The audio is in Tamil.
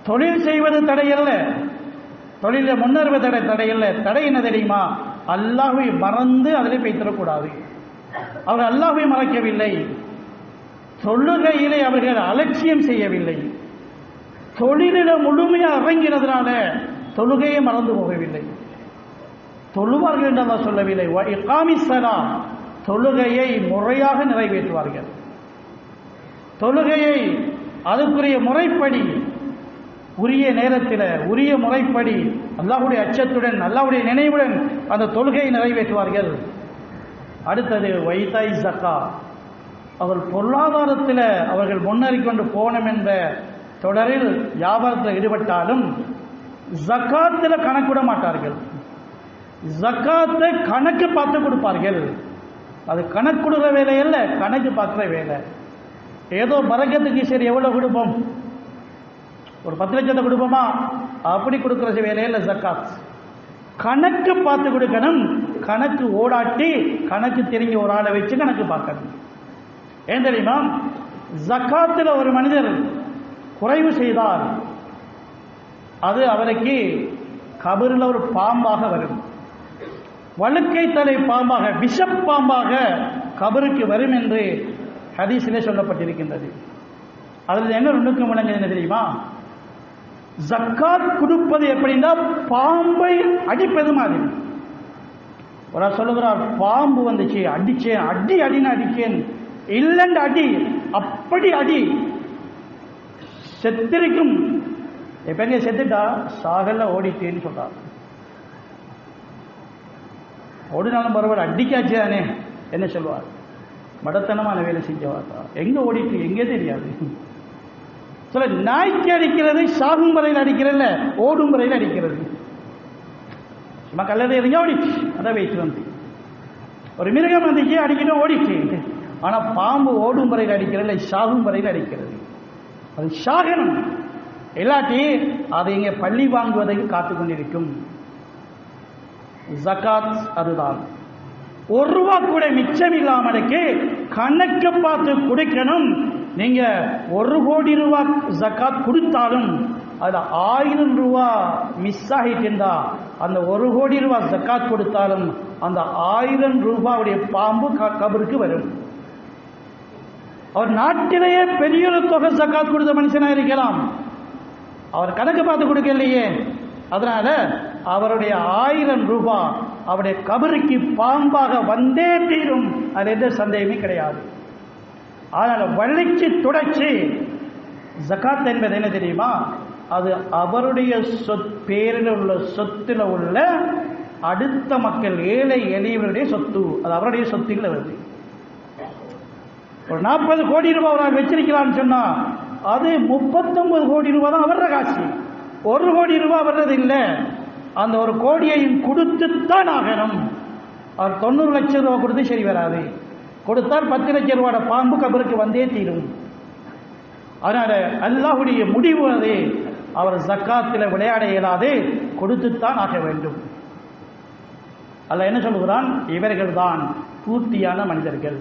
தொழில் செய்வது தடையல்ல, தொழிலில் முன்னேறுவது தடையல்ல. தடை என்ன தெரியுமா? அல்லாஹ்வை மறந்து அதிலே பேசிடக்கூடாது. அவர் அல்லாஹ்வை மறக்கவில்லை, தொழுகையிலே அவர்கள் அலட்சியம் செய்யவில்லை, தொழிலில முழுமையாக இறங்கினதுனால தொழுகையை மறந்து போகவில்லை. தொழுவார்கள் என்று அல்லாஹ் சொல்லவில்லை. இகாமிஸ்ஸலாம், தொழுகையை முறையாக நிறைவேற்றுவார்கள். தொழுகையை அதுக்குரிய முறைப்படி உரிய நேரத்தில் உரிய முறைப்படி அல்லாஹ்வுடைய அச்சத்துடன் அல்லாஹ்வுடைய நினைவுடன் அந்த தொழுகையை நிறைவேற்றுவார்கள். அடுத்தது வைதாய் ஜக்கா, அவர் பொருளாதாரத்தில் அவர்கள் முன்னேறிக் கொண்டு போனோம் என்ற தொடரில் வியாபாரத்தில் ஈடுபட்டாலும் ஜக்காத்தில் கணக்கிட மாட்டார்கள். ஜக்காத்தை கணக்கு பார்த்து கொடுப்பார்கள். அது கணக்கு கொடுக்குற வேலை அல்ல, கணக்கு பார்க்குற வேலை. ஏதோ பரக்கத்துக்கு சரி எவ்வளோ கொடுப்போம், ஒரு 10 லட்சத்தை கொடுப்போமா, அப்படி கொடுக்குற வேலையில் ஜக்காத் கணக்கு பார்த்து கொடுக்கணும். கணக்கு ஓடாட்டி கணக்கு தெரிஞ்ச ஒரு ஆளை வச்சு கணக்கு பார்க்கணும். ஏன் தெரியுமா? ஜக்காத்தில் ஒரு மனிதர் குறைவு செய்தால் அது அவருக்கு கபரில் ஒரு பாம்பாக வரும், வழுக்கை தலை பாம்பாக, விஷப்பாம்பாக கபருக்கு வரும் என்று ஹதீஸிலே சொல்லப்பட்டிருக்கின்றது. அதில் என்ன நுணுக்கம் விளங்குது என்ன தெரியுமா? ஜக்காத் கொடுப்பது எப்படின்னா பாம்பை அடிப்பது மாதிரி. ஒரு சொல்லுகிறார், பாம்பு வந்துச்சு அடிச்சேன், அடின்னு அடிச்சேன், இல்லைன்னு அடி, அப்படி அடி, செத்திருக்கும். எப்பங்க செத்துட்டா சாகல ஓடிட்டேன்னு சொல்றார். ஓடினாலும் பரவாயில்ல, அடிக்காச்சு தானே என்ன சொல்வார்? மடத்தனமான வேலை செஞ்சவார்த்தா, எங்க ஓடிட்டு எங்கே தெரியாது. சொல்ல நாய்க்கு அடிக்கிறது சாகும் வரையில் அடிக்கிறல்ல, ஓடும் வரையில் அடிக்கிறது. சும்மா கல்லறை எறிஞ்சா ஓடிச்சு, அதை வைத்து வந்து ஒரு மிருகம் வந்துச்சு அடிக்கணும் ஓடிச்சு. ஆனால் பாம்பு ஓடும் வரையில் அடிக்கிறல்ல, சாகும் வரையில் அடிக்கிறது. அது சாகனம் இல்லாட்டி அதை இங்கே பள்ளி வாங்குவதற்கு காத்து கொண்டிருக்கும். ஜகாத் அதுதான். ₹1 கூட மிச்சம் இல்லாமலுக்கு கணக்கு பார்த்து கொடுக்கணும். நீங்க ₹1 கோடி ஜகாத் கொடுத்தாலும் அதுல ₹1000 மிஸ் ஆகிட்டு, அந்த ₹1 கோடி ஜகாத் கொடுத்தாலும் அந்த ₹1000 பாம்பு கபருக்கு வரும். அவர் நாட்டிலேயே பெரிய ஒரு தொகை ஜகாத் கொடுத்த மனுஷனாக இருக்கலாம், அவர் கணக்கு பார்த்து கொடுக்கலையே. அதனால அவருடைய ₹1000 அவருடைய கபருக்கு பாம்பாக வந்தே தீரும், அது எந்த சந்தேகமே கிடையாது. அதனால வலிச்சு துடைச்சி ஜகாத் என்பது என்ன தெரியுமா? அது அவருடைய பேரில் உள்ள சொத்துல உள்ள அடுத்த மக்கள் ஏழை எளியவருடைய சொத்து, அது அவருடைய சொத்துல வருது. ஒரு ₹40 கோடி அவர் வச்சிருக்கிறான்னு சொன்னா அது ₹39 கோடி தான் அவர காசு. ₹1 கோடி வர்றது இல்லை. அந்த ₹1 கோடியையும் கொடுத்துத்தான் ஆகணும். அவர் ₹90 லட்சம் கொடுத்து சரி வராது. கொடுத்தால் ₹10 லட்சம் பாம்பு கபருக்கு வந்தே தீரும். அதனால அல்லாஹ்வுடைய முடிவு அது. அவர் ஜக்காத்தில் விளையாட இயலாது, கொடுத்துத்தான் ஆக வேண்டும். அல்லாஹ் என்ன சொல்கிறான்? இவர்கள் தான் பூர்த்தியான மனிதர்கள்.